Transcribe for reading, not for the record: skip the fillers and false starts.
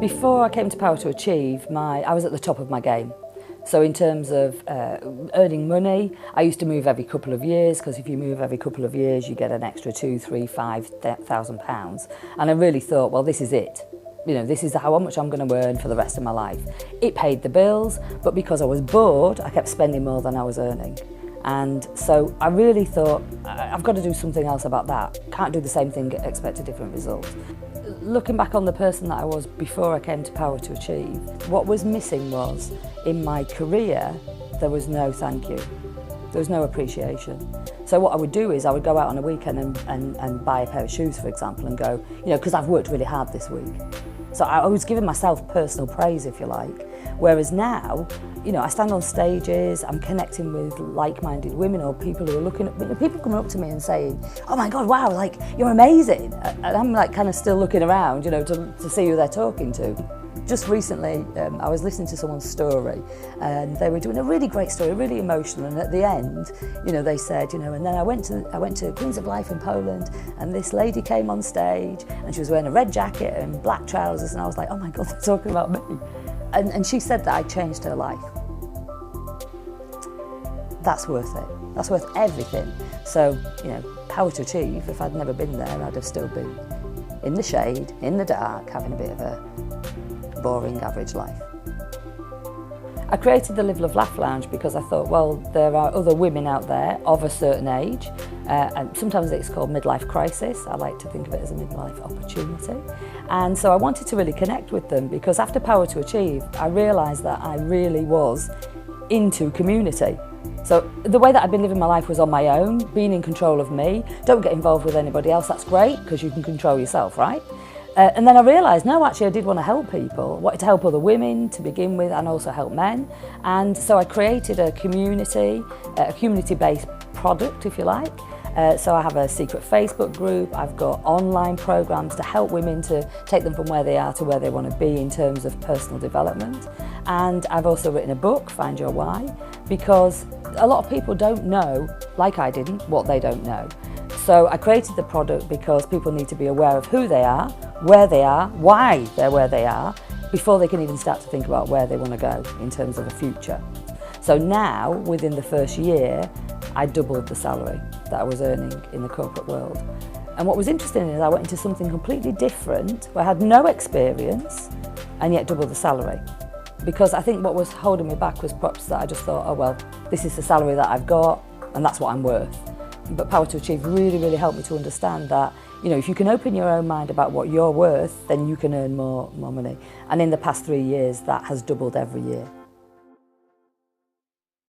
Before I came to Power to Achieve, I was at the top of my game. So in terms of earning money, I used to move every couple of years, because if you move every couple of years, you get an extra £2,000, £3,000, £5,000. And I really thought, well, this is it. You know, this is how much I'm going to earn for the rest of my life. It paid the bills, but because I was bored, I kept spending more than I was earning. And so I really thought, I've got to do something else about that. Can't do the same thing, expect a different result. Looking back on the person that I was before I came to Power to Achieve, what was missing was, in my career, there was no thank you. There was no appreciation. So what I would do is I would go out on a weekend and buy a pair of shoes, for example, and go, you know, because I've worked really hard this week. So I was giving myself personal praise, if you like. Whereas now, you know, I stand on stages, I'm connecting with like-minded women or people who are looking at me. People coming up to me and saying, oh my God, wow, like, you're amazing. And I'm like kind of still looking around, you know, to see who they're talking to. Just recently, I was listening to someone's story and they were doing a really great story, really emotional, and at the end, you know, they said, you know, and then I went to Queens of Life in Poland and this lady came on stage and she was wearing a red jacket and black trousers, and I was like, oh my God, they're talking about me. And she said that I changed her life. That's worth it. That's worth everything. So, you know, Power to Achieve, if I'd never been there, I'd have still been in the shade, in the dark, having a bit of a boring, average life. I created the Live, Love, Laugh Lounge because I thought, well, there are other women out there of a certain age, and sometimes it's called midlife crisis. I like to think of it as a midlife opportunity. And so I wanted to really connect with them, because after Power to Achieve, I realised that I really was into community. So the way that I've been living my life was on my own, being in control of me. Don't get involved with anybody else, that's great, because you can control yourself, right? And then I realised, no, actually I did want to help people. I wanted to help other women to begin with, and also help men. And so I created a community-based product, if you like. So I have a secret Facebook group, I've got online programs to help women to take them from where they are to where they want to be in terms of personal development. And I've also written a book, Find Your Why, because a lot of people don't know, like I didn't, what they don't know. So I created the product because people need to be aware of who they are, where they are, why they're where they are, before they can even start to think about where they want to go in terms of a future. So now, within the first year, I doubled the salary that I was earning in the corporate world. And what was interesting is I went into something completely different, where I had no experience and yet doubled the salary. Because I think what was holding me back was perhaps that I just thought, oh well, this is the salary that I've got and that's what I'm worth. But Power to Achieve really, really helped me to understand that, you know, if you can open your own mind about what you're worth, then you can earn more money. And in the past 3 years, that has doubled every year.